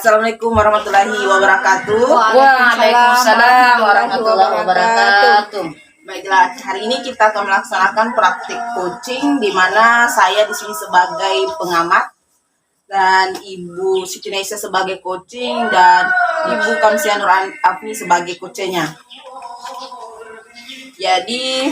Assalamualaikum warahmatullahi wabarakatuh. Waalaikumsalam warahmatullahi wabarakatuh. Baiklah, hari ini kita akan melaksanakan praktik coaching di mana saya di sini sebagai pengamat dan Ibu Siti Naisa sebagai coaching dan Ibu Kamsia Nur Afni sebagai coachnya. Jadi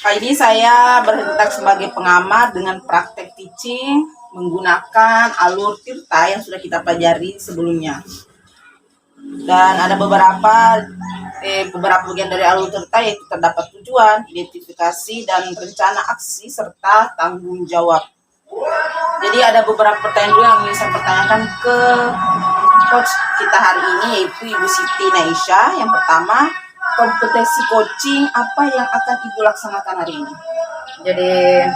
kali ini saya bertindak sebagai pengamat dengan praktek teaching menggunakan alur tirta yang sudah kita pelajari sebelumnya. Dan ada beberapa bagian dari alur tirta yaitu terdapat tujuan, identifikasi, dan rencana aksi serta tanggung jawab. Jadi ada beberapa pertanyaan dulu yang ingin saya pertanyakan ke coach kita hari ini yaitu Ibu Siti Naisa. Yang pertama, kompetensi coaching apa yang akan Ibu laksanakan hari ini? Jadi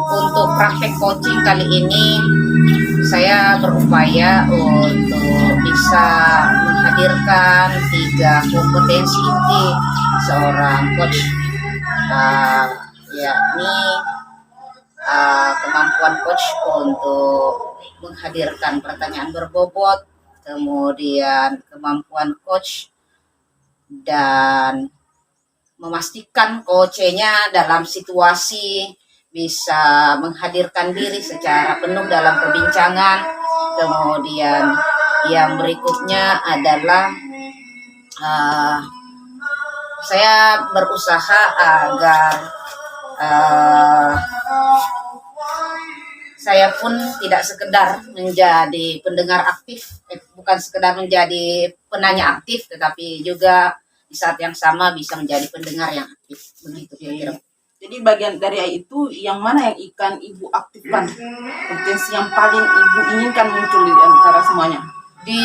untuk praktek coaching kali ini saya berupaya untuk bisa menghadirkan 3 kompetensi inti seorang coach, yakni kemampuan coach untuk menghadirkan pertanyaan berbobot, kemudian kemampuan coach dan memastikan coachnya dalam situasi bisa menghadirkan diri secara penuh dalam perbincangan. Kemudian yang berikutnya adalah saya berusaha agar saya pun tidak sekedar menjadi pendengar aktif, bukan sekedar menjadi penanya aktif, tetapi juga di saat yang sama bisa menjadi pendengar yang aktif. Begitu kira-kira. Jadi bagian dari itu yang mana yang ikan Ibu aktifkan? Potensi yang paling Ibu inginkan muncul di antara semuanya? Di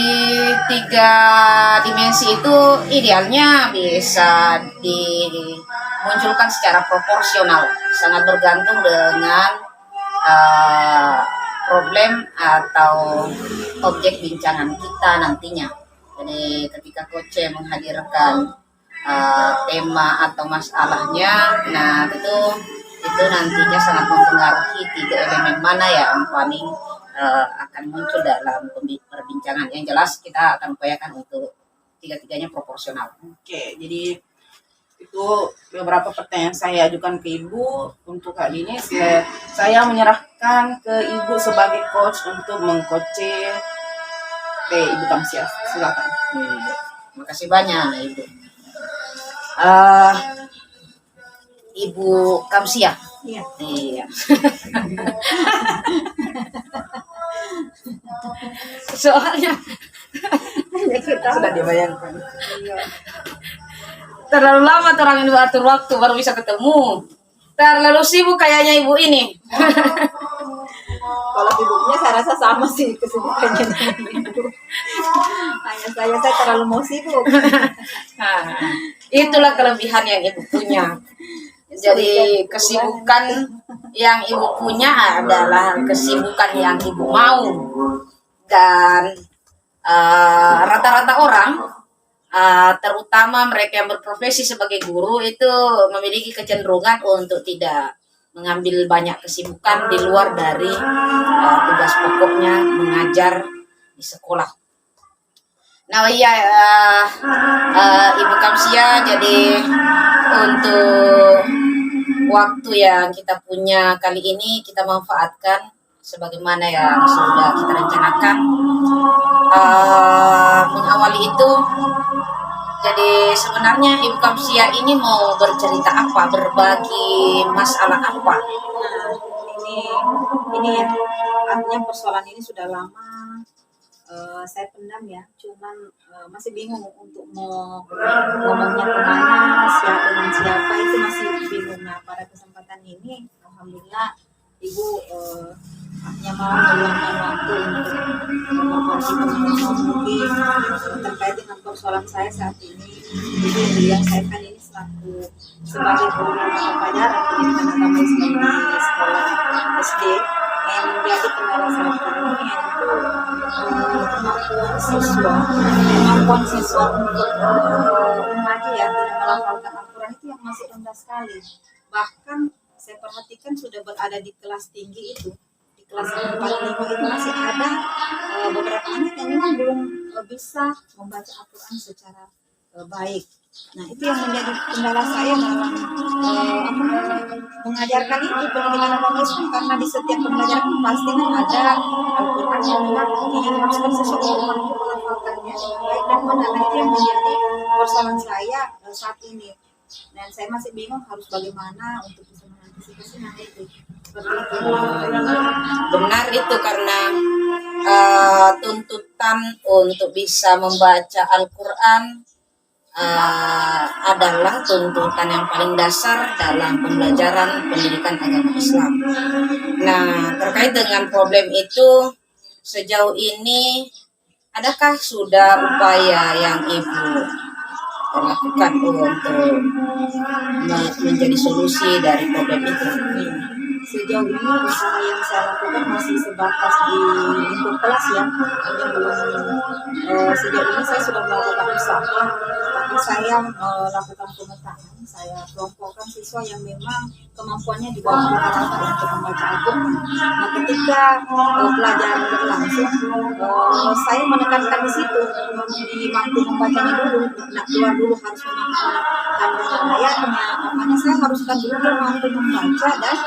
3 dimensi itu idealnya bisa dimunculkan secara proporsional, sangat bergantung dengan problem atau objek bincangan kita nantinya. Jadi ketika coach menghadirkan tema atau masalahnya, nah itu nantinya sangat mempengaruhi 3 elemen mana yang paling akan muncul dalam perbincangan. Yang jelas kita akan upayakan untuk 3-tiganya proporsional. Oke, jadi itu beberapa pertanyaan saya ajukan ke Ibu. Untuk kali ini saya menyerahkan ke Ibu sebagai coach untuk mengcoaching Ibu Kamsia. Silakan. Terima kasih banyak Ibu. Ibu Kamsia. Iya. Soalnya sudah dibayangkan. Terlalu lama orang ini atur waktu baru bisa ketemu. Terlalu sibuk kayaknya Ibu ini. Kalau sibuknya saya rasa sama sih kesibukannya dengan Ibu. Hanya saya terlalu mau sibuk. Nah, itulah kelebihan yang Ibu punya. Jadi kesibukan yang Ibu punya adalah kesibukan yang Ibu mau. Dan rata-rata orang, terutama mereka yang berprofesi sebagai guru itu memiliki kecenderungan untuk tidak mengambil banyak kesibukan di luar dari tugas pokoknya mengajar di sekolah. Nah iya, Ibu Kamsia, jadi untuk waktu yang kita punya kali ini kita manfaatkan sebagaimana yang sudah kita rencanakan. Mengawali itu, jadi sebenarnya Ibu Kamsia ini mau bercerita apa, berbagi masalah apa? Nah, ini ya, artinya persoalan ini sudah lama saya pendam ya, cuman masih bingung untuk mau ngomongnya kemana, dengan siapa itu masih bingung. Nah, pada kesempatan ini, alhamdulillah Ibu artinya mau meluangkan waktu untuk berbagi pengalaman mungkin terkait dengan persoalan saya saat ini. Jadi yang saya kan ini sebagai guru mata pelajaran pendidikan agama Islam di sekolah SD yang menjadi kendala saat ini yaitu kemampuan siswa untuk mengaji ya, tidak melafalkan Al-Quran itu yang masih rendah sekali. Bahkan saya perhatikan sudah berada di kelas tinggi itu, di kelas 4, 5 itu masih ada beberapa anak yang memang belum bisa membaca Al-Quran secara baik. Nah, itu yang menjadi kendala saya dalam mengajarkan itu pendidikan agama Islam, karena di setiap pembelajaran pasti kan ada Al-Quran yang memang diharuskan seseorang mampu menghafalkannya dengan baik dan benar. Nah, itu yang menjadi persoalan saya saat ini. Dan saya masih bingung harus bagaimana untuk bisa mengantisipasi hal itu. Seperti itu. Benar itu, karena tuntutan untuk bisa membaca Al-Quran adalah tuntutan yang paling dasar dalam pembelajaran pendidikan agama Islam. Nah, terkait dengan problem itu, sejauh ini adakah sudah upaya yang Ibu lakukan untuk menjadi solusi dari problem itu? Sejauh ini usaha yang saya lakukan masih sebatas di lingkup kelas ya, hanya belum sejauh ini saya sudah melakukan usaha, tapi saya melakukan pemetaan. Saya kelompokkan siswa yang memang kemampuannya di bawah rata-rata untuk membaca Al-Quran. Nah, ketika pelajaran berlangsung, saya menekankan di situ, mampu membacanya dulu, nak keluar dulu harus memahami kandungan ayatnya, makanya saya haruskan dulu dia mampu membaca dan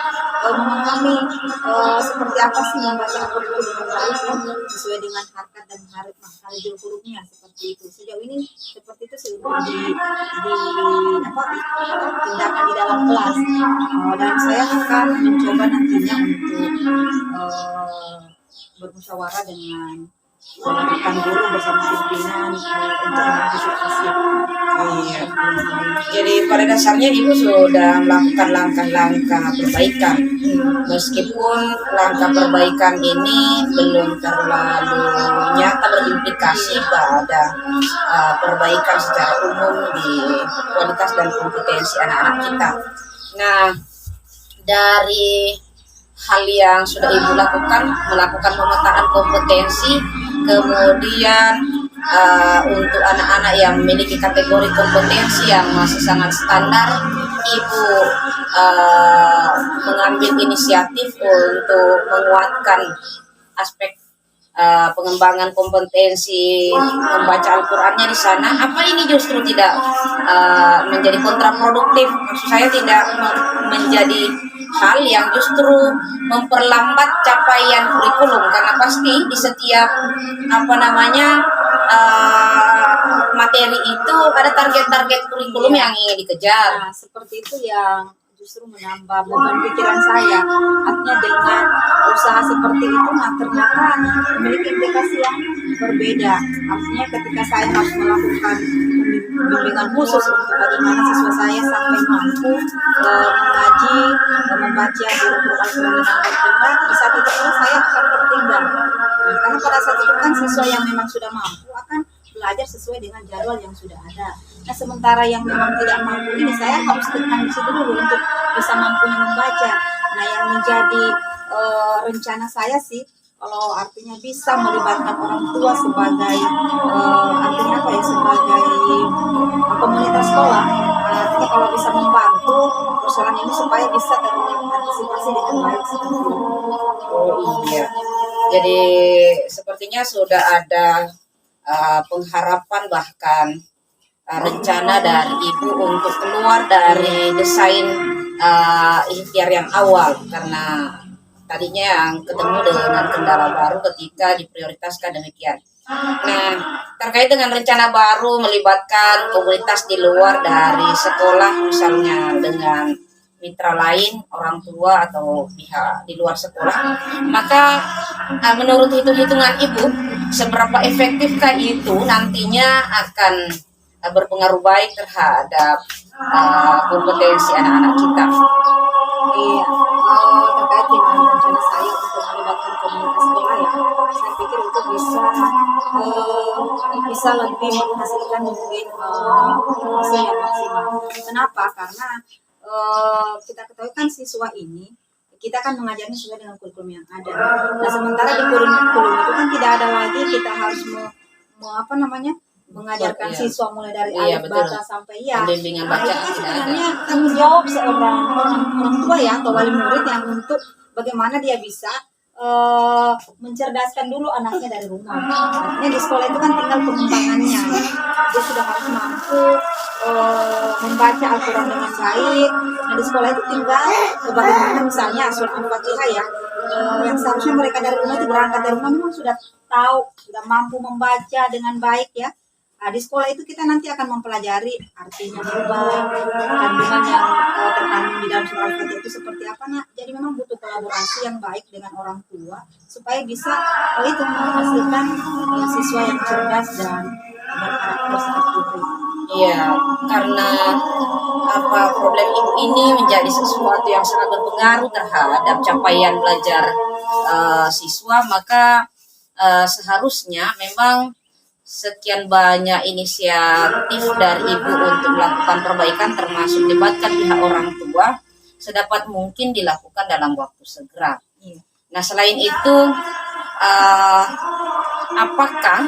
memahami seperti apa sih membaca Al-Quran dengan baik ya, sesuai dengan harkat dan makharijul hurufnya, seperti itu. Sejauh ini seperti itu sih tindakan di dalam kelas, dan saya akan mencoba nantinya untuk bermusyawarah dengan rekan guru bersama pimpinan untuk mengantisipasi. Iya. Jadi pada dasarnya Ibu sudah melakukan langkah-langkah perbaikan, meskipun langkah perbaikan ini belum terlalu nyata berimplikasi pada perbaikan secara umum di kualitas dan kompetensi anak-anak kita. Nah, dari hal yang sudah Ibu lakukan, melakukan pemetaan kompetensi, kemudian untuk anak-anak yang memiliki kategori kompetensi yang masih sangat standar, Ibu mengambil inisiatif untuk menguatkan aspek pengembangan kompetensi membaca Al-Qurannya di sana. Apa ini justru tidak menjadi kontraproduktif? Maksud saya tidak menjadi hal yang justru memperlambat capaian kurikulum, karena pasti di setiap materi itu ada target-target kurikulum yang ingin dikejar. Nah, seperti itu yang justru menambah beban pikiran saya. Artinya dengan usaha seperti itu, nah ternyata memiliki implikasi yang berbeda. Artinya ketika saya harus melakukan bimbingan khusus untuk bagaimana siswa saya sampai mampu mengaji, membaca huruf Al-Quran dengan baik benar, di saat itu saya akan tertinggal. Nah, karena pada saat itu kan siswa yang memang sudah mampu akan belajar sesuai dengan jadwal yang sudah ada. Nah, sementara yang memang tidak mampu ini saya harus tekan di situ dulu untuk bisa mampunya membaca. Nah, yang menjadi rencana saya sih, kalau artinya bisa melibatkan orang tua sebagai artinya apa ya, sebagai komunitas sekolah. Artinya kalau bisa membantu persoalan ini supaya bisa terantisipasi dengan baik seperti itu. Oh iya. Jadi sepertinya sudah ada pengharapan bahkan rencana dari Ibu untuk keluar dari desain ikhtiar yang awal, karena tadinya yang ketemu dengan kendala baru ketika diprioritaskan demikian. Nah, terkait dengan rencana baru melibatkan komunitas di luar dari sekolah, misalnya dengan mitra lain, orang tua atau pihak di luar sekolah, maka menurut hitung-hitungan Ibu, seberapa efektifkah itu nantinya akan berpengaruh baik terhadap kompetensi anak-anak kita? Iya, terkait dengan rencana saya untuk melibatkan komunitas sekolah ya, saya pikir itu bisa lebih menghasilkan mungkin hasil yang maksimal. Kenapa? Karena kita ketahui kan siswa ini kita kan mengajarnya sesuai dengan kurikulum yang ada. Nah, sementara di kurikulum itu kan tidak ada lagi kita harus mengajarkan siswa mulai dari alif baca sampai ya. Bimbingan Nah, baca itu kan sebenarnya tanggung jawab seorang orang tua ya atau wali murid yang untuk bagaimana dia bisa mencerdaskan dulu anaknya dari rumah. Artinya di sekolah itu kan tinggal pengembangannya. Dia sudah harus mampu membaca Al-Quran dengan baik. Nah di sekolah itu tinggal bagaimana misalnya surat Al-Fatihah ya, yang seharusnya mereka dari rumah itu berangkat dari rumah memang sudah tahu, sudah mampu membaca dengan baik ya. Nah, di sekolah itu kita nanti akan mempelajari artinya berubah, kandungan yang terkandung di dalam surat Al-Fatihah itu seperti apa. Nah, jadi memang butuh kolaborasi yang baik dengan orang tua supaya bisa itu menghasilkan siswa yang cerdas dan berkarakter seperti itu. Iya, karena problem ini menjadi sesuatu yang sangat berpengaruh terhadap capaian belajar siswa, maka seharusnya memang sekian banyak inisiatif dari ibu untuk melakukan perbaikan termasuk melibatkan pihak orang tua sedapat mungkin dilakukan dalam waktu segera. Nah selain itu apakah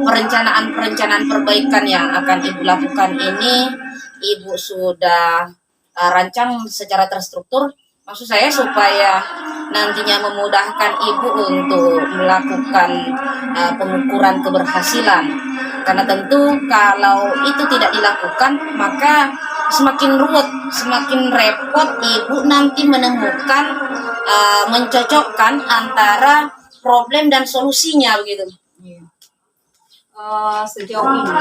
perencanaan perbaikan yang akan ibu lakukan ini ibu sudah rancang secara terstruktur? Maksud saya supaya nantinya memudahkan ibu untuk melakukan pengukuran keberhasilan. Karena tentu kalau itu tidak dilakukan maka semakin ruwet, semakin repot ibu nanti menemukan mencocokkan antara problem dan solusinya begitu. Sejauh ini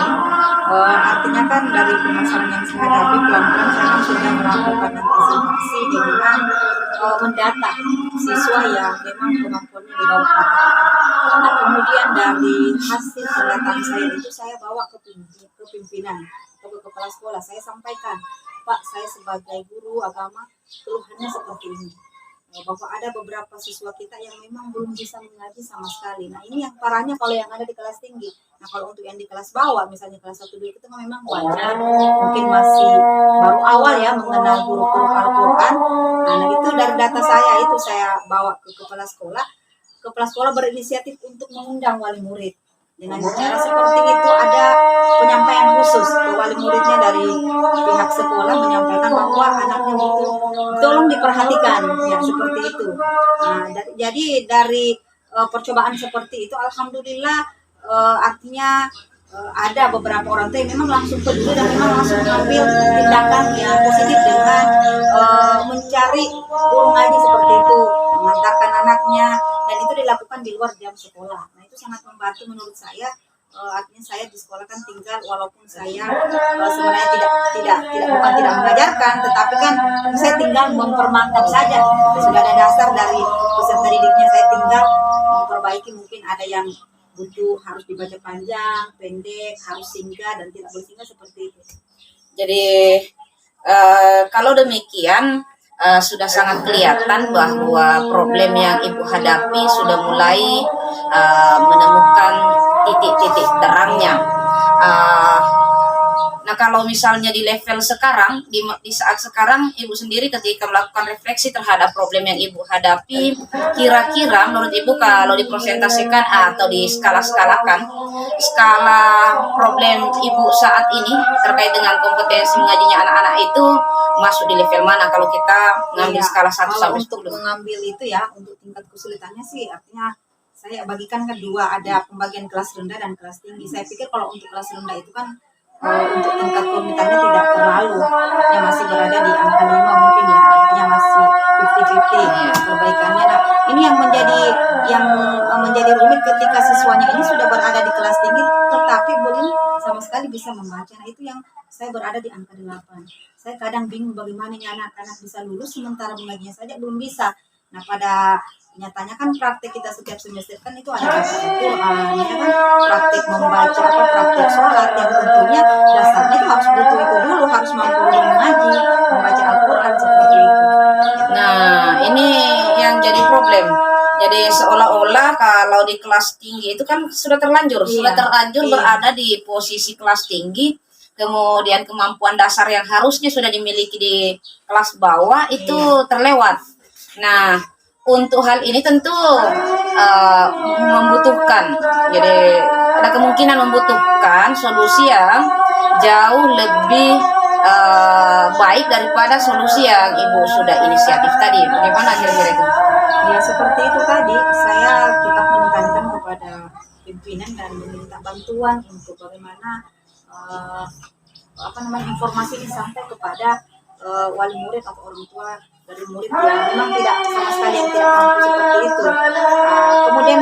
artinya kan dari permasalahan yang saya hadapi pelan-pelan saya kan sudah melakukan antisipasi dengan mendata siswa yang memang kemampuannya di bawah rata-rata. Nah, kemudian dari hasil pendataan saya itu saya bawa ke pimpinan atau ke kepala sekolah, saya sampaikan, Pak, saya sebagai guru agama keluhannya seperti ini, bahwa ada beberapa siswa kita yang memang belum bisa mengaji sama sekali. Nah ini yang parahnya kalau yang ada di kelas tinggi. Nah kalau untuk yang di kelas bawah, misalnya kelas 1, 2 itu memang wajar, mungkin masih baru awal ya mengenal huruf-huruf Al-Quran. Nah itu dari data saya itu saya bawa ke kepala sekolah. Kepala sekolah berinisiatif untuk mengundang wali murid. Dengan cara seperti itu ada penyampaian khusus ke wali muridnya dari pihak sekolah menyampaikan bahwa anaknya butuh tolong diperhatikan ya seperti itu. Nah, jadi dari percobaan seperti itu alhamdulillah artinya ada beberapa orang tua yang memang langsung peduli dan memang langsung mengambil tindakan yang positif dengan mencari guru ngaji seperti itu, mengantarkan anaknya, dan itu dilakukan di luar jam sekolah. Nah itu sangat membantu menurut saya. Artinya saya di sekolah kan tinggal walaupun saya sebenarnya bukan tidak mengajarkan, tetapi kan saya tinggal mempermantap saja. Sudah ada dasar dari peserta didiknya, saya tinggal memperbaiki, mungkin ada yang butuh harus dibaca panjang, pendek, harus singgah dan tidak boleh singgah seperti itu. Jadi kalau demikian sudah sangat kelihatan bahwa problem yang ibu hadapi sudah mulai menemukan titik-titik terangnya. Nah kalau misalnya di level sekarang, di saat sekarang ibu sendiri ketika melakukan refleksi terhadap problem yang ibu hadapi, kira-kira menurut ibu kalau dipresentasikan atau diskala-skalakan, skala problem ibu saat ini terkait dengan kompetensi mengajinya anak-anak itu masuk di level mana kalau kita mengambil skala 1 sampai 10? Untuk mengambil itu ya, untuk tingkat kesulitannya sih artinya saya bagikan ke dua, ada pembagian kelas rendah dan kelas tinggi. Saya pikir kalau untuk kelas rendah itu kan untuk tingkat kerumitannya tidak terlalu, yang masih berada di angka 5 mungkin ya, artinya masih 50-50 perbaikannya. Nah ini yang menjadi rumit ketika siswanya ini sudah berada di kelas tinggi tetapi belum sama sekali bisa membaca. Nah itu yang saya berada di angka 8. Saya kadang bingung bagaimana anak-anak bisa lulus sementara mengajinya saja belum bisa. Nah pada nyatanya kan praktek kita setiap semester kan itu ada baca Al-Quran, ya kan, praktek membaca praktek sholat yang tentunya dasarnya itu harus butuh itu dulu, harus mampu mengaji, membaca Al-Quran seperti itu. Nah ini yang jadi problem. Jadi seolah-olah kalau di kelas tinggi itu kan sudah terlanjur berada di posisi kelas tinggi, kemudian kemampuan dasar yang harusnya sudah dimiliki di kelas bawah itu terlewat. Nah untuk hal ini tentu membutuhkan, jadi ada kemungkinan membutuhkan solusi yang jauh lebih baik daripada solusi yang ibu sudah inisiatif tadi. Bagaimana kira-kira itu? Ya seperti itu tadi, saya tetap menekankan kepada pimpinan dan meminta bantuan untuk bagaimana eh, informasi ini sampai kepada wali murid atau orang tua dari murid yang memang tidak sama sekali yang tidak mampu seperti itu. Kemudian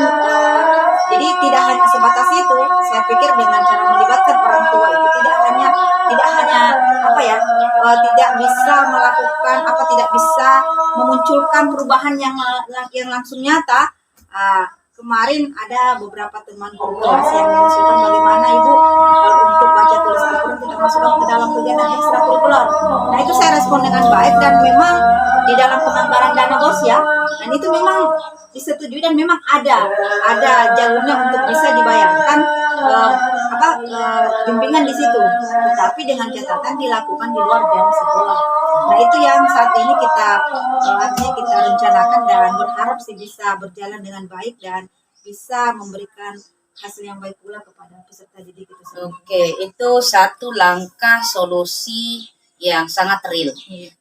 jadi tidak hanya sebatas itu, saya pikir dengan cara melibatkan orang tua itu tidak hanya tidak bisa melakukan tidak bisa memunculkan perubahan yang langsung nyata. Kemarin ada beberapa teman guru kelas yang mengusulkan bagaimana ibu kalau untuk baca tulis Al-Quran kita masukkan ke dalam kegiatan ekstrakurikuler. Nah itu saya respon dengan baik dan memang di dalam penganggaran dana BOS ya, dan itu memang disetujui dan memang ada jalurnya untuk bisa dibayarkan bimbingan di situ, tetapi dengan catatan dilakukan di luar jam sekolah. Nah itu yang saat ini kita rencanakan dan berharap sih bisa berjalan dengan baik dan bisa memberikan hasil yang baik pula kepada peserta didik itu sendiri. Oke, itu satu langkah solusi yang sangat real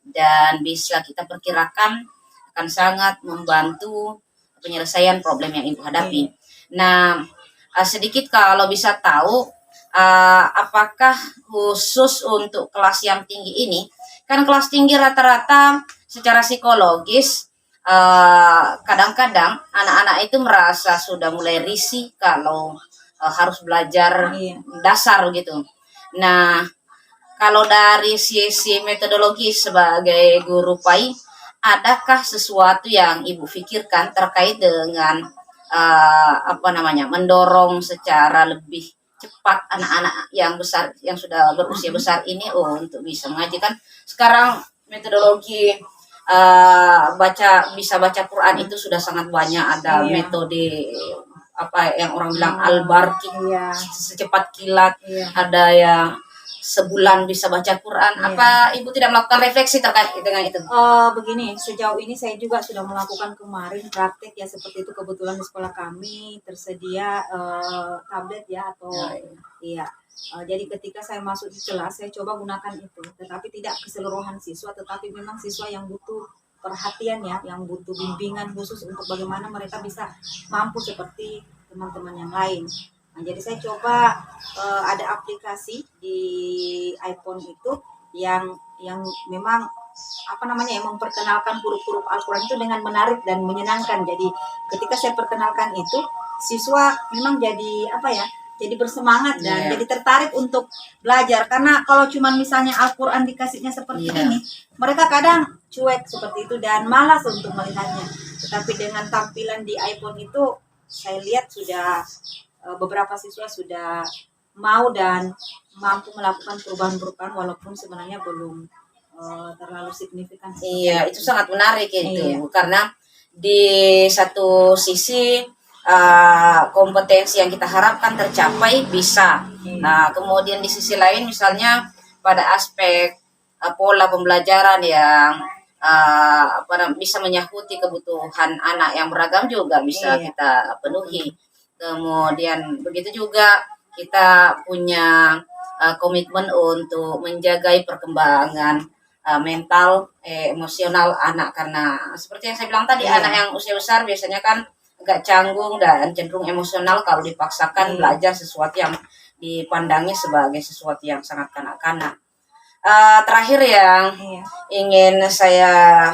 dan bisa kita perkirakan akan sangat membantu penyelesaian problem yang Ibu hadapi. Nah, sedikit kalau bisa tahu, apakah khusus untuk kelas yang tinggi ini, kan kelas tinggi rata-rata secara psikologis kadang-kadang anak-anak itu merasa sudah mulai risih kalau harus belajar dasar gitu. Nah, kalau dari sisi metodologi sebagai guru PAI, adakah sesuatu yang Ibu pikirkan terkait dengan mendorong secara lebih cepat anak-anak yang besar, yang sudah berusia besar ini untuk bisa mengajikan? Sekarang metodologi bisa baca Quran itu sudah sangat banyak, ada metode yang orang bilang al-barqi, secepat kilat, ada yang sebulan bisa baca Quran. Apa Ibu tidak melakukan refleksi terkait dengan itu? Begini, sejauh ini saya juga sudah melakukan kemarin praktek ya seperti itu. Kebetulan di sekolah kami tersedia tablet ya atau jadi ketika saya masuk di kelas saya coba gunakan itu, tetapi tidak keseluruhan siswa, tetapi memang siswa yang butuh perhatian ya, yang butuh bimbingan khusus untuk bagaimana mereka bisa mampu seperti teman-teman yang lain. Nah, jadi saya coba ada aplikasi di iPhone itu yang memang memperkenalkan huruf-huruf Al-Quran itu dengan menarik dan menyenangkan. Jadi ketika saya perkenalkan itu, siswa memang jadi bersemangat dan jadi tertarik untuk belajar. Karena kalau cuma misalnya Al-Quran dikasihnya seperti ini, mereka kadang cuek seperti itu dan malas untuk melihatnya. Tetapi dengan tampilan di iPhone itu, saya lihat sudah beberapa siswa sudah mau dan mampu melakukan perubahan-perubahan walaupun sebenarnya belum terlalu signifikan. Iya, itu sangat menarik itu, karena di satu sisi kompetensi yang kita harapkan tercapai bisa. Nah, kemudian di sisi lain misalnya pada aspek pola pembelajaran yang bisa menyahuti kebutuhan anak yang beragam juga bisa kita penuhi. Kemudian begitu juga kita punya komitmen untuk menjaga perkembangan mental, emosional anak, karena seperti yang saya bilang tadi, anak yang usia besar biasanya kan agak canggung dan cenderung emosional kalau dipaksakan belajar sesuatu yang dipandangnya sebagai sesuatu yang sangat kanak-kanak. Terakhir yang ingin saya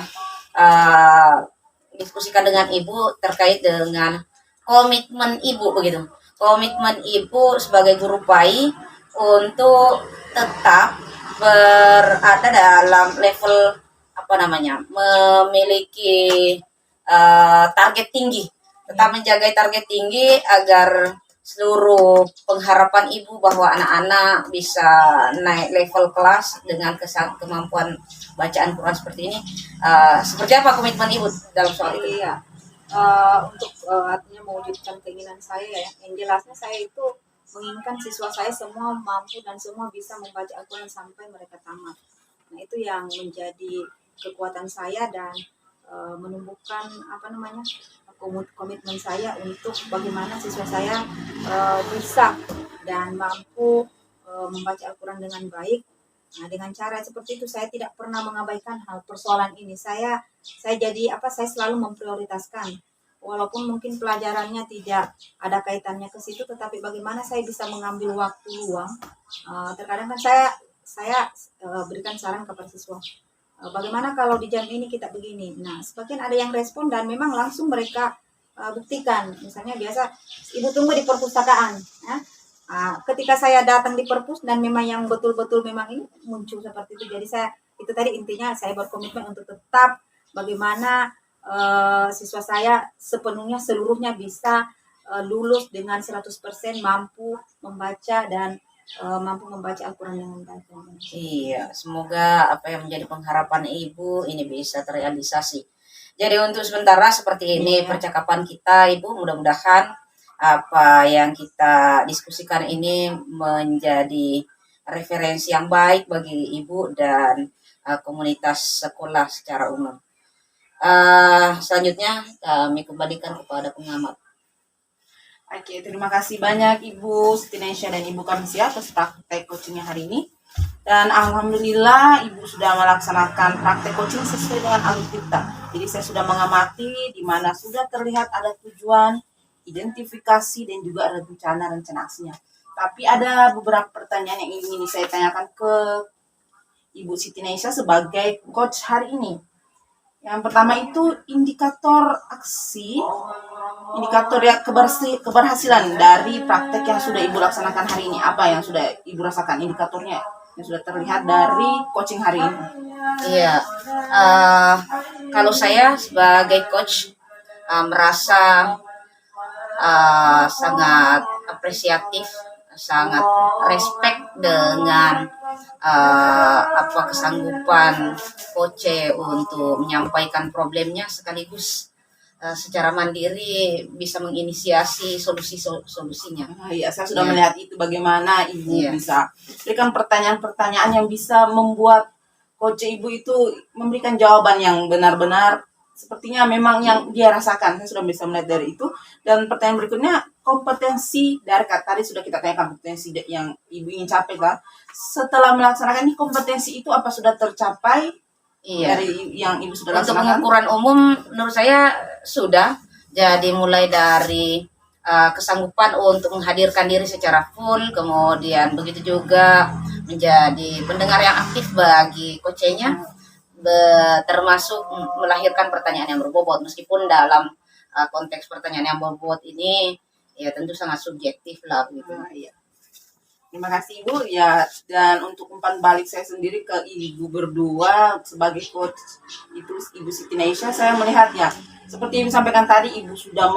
diskusikan dengan Ibu terkait dengan komitmen Ibu begitu. Komitmen Ibu sebagai guru PAI untuk tetap berada dalam level memiliki target tinggi, tetap menjaga target tinggi agar seluruh pengharapan Ibu bahwa anak-anak bisa naik level kelas dengan kemampuan bacaan Quran seperti ini. Seperti apa komitmen Ibu dalam soal itu? Untuk artinya mewujudkan keinginan saya ya, yang jelasnya saya itu menginginkan siswa saya semua mampu dan semua bisa membaca Al-Quran sampai mereka tamat. Nah itu yang menjadi kekuatan saya dan menumbuhkan komitmen saya untuk bagaimana siswa saya bisa dan mampu membaca Al-Quran dengan baik Nah, dengan cara seperti itu saya tidak pernah mengabaikan hal persoalan ini. Saya jadi apa? Saya selalu memprioritaskan. Walaupun mungkin pelajarannya tidak ada kaitannya ke situ, tetapi bagaimana saya bisa mengambil waktu luang. Terkadang kan saya berikan saran kepada siswa. Bagaimana kalau di jam ini kita begini? Nah, sebagian ada yang respon dan memang langsung mereka buktikan. Misalnya biasa ibu tunggu di perpustakaan. Ya. Ketika saya datang di perpus dan memang yang betul-betul memang ini muncul seperti itu. Jadi saya itu tadi intinya saya berkomitmen untuk tetap bagaimana siswa saya seluruhnya bisa lulus dengan 100% mampu membaca dan mampu membaca Al-Quran dengan baik. Iya, semoga apa yang menjadi pengharapan Ibu ini bisa terrealisasi. Jadi untuk sementara seperti ini percakapan kita, Ibu, mudah-mudahan apa yang kita diskusikan ini menjadi referensi yang baik bagi Ibu dan komunitas sekolah secara umum. Selanjutnya kami kembalikan kepada pengamat. Oke, terima kasih banyak Ibu Siti Naisha dan Ibu Kamsia atas praktek coachingnya hari ini. Dan alhamdulillah Ibu sudah melaksanakan praktek coaching sesuai dengan alur kita. Jadi saya sudah mengamati di mana sudah terlihat ada tujuan, identifikasi, dan juga ada rencana aksinya. Tapi ada beberapa pertanyaan yang ingin saya tanyakan ke Ibu Siti Naisha sebagai coach hari ini. Yang pertama itu indikator aksi, indikator ya keberhasilan dari praktek yang sudah Ibu laksanakan hari ini. Apa yang sudah Ibu rasakan indikatornya yang sudah terlihat dari coaching hari ini? Iya, kalau saya sebagai coach merasa sangat apresiatif, sangat respect dengan kesanggupan coach untuk menyampaikan problemnya sekaligus secara mandiri bisa menginisiasi solusinya. Iya, saya sudah melihat itu bagaimana Ibu bisa berikan pertanyaan-pertanyaan yang bisa membuat coach Ibu itu memberikan jawaban yang benar-benar sepertinya memang yang dia rasakan. Saya sudah bisa melihat dari itu. Dan pertanyaan berikutnya, kompetensi dari tadi sudah kita tanyakan kompetensi yang Ibu ingin capai kan. Setelah melaksanakan ini kompetensi itu apa sudah tercapai? Iya. Dari yang Ibu sudah Untuk laksanakan? pengukuran umum menurut saya sudah. Jadi mulai dari kesanggupan untuk menghadirkan diri secara full, kemudian begitu juga menjadi pendengar yang aktif bagi coachnya, termasuk melahirkan pertanyaan yang berbobot, meskipun dalam konteks pertanyaan yang berbobot ini ya tentu sangat subjektif lah gitu. Iya. Terima kasih Ibu ya, dan untuk umpan balik saya sendiri ke Ibu berdua sebagai coach itu Ibu Siti Naisha, saya melihat ya seperti yang disampaikan tadi Ibu sudah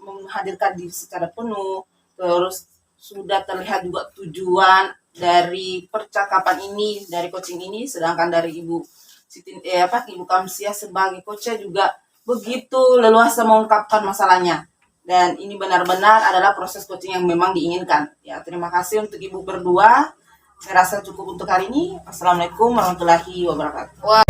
menghadirkan diri secara penuh, terus sudah terlihat juga tujuan dari percakapan ini, dari coaching ini, sedangkan dari Ibu Siti Ibu Kamsia sebagai coach juga begitu leluasa mengungkapkan masalahnya. Dan ini benar-benar adalah proses coaching yang memang diinginkan. Ya, terima kasih untuk Ibu berdua. Saya rasa cukup untuk hari ini. Assalamualaikum warahmatullahi wabarakatuh.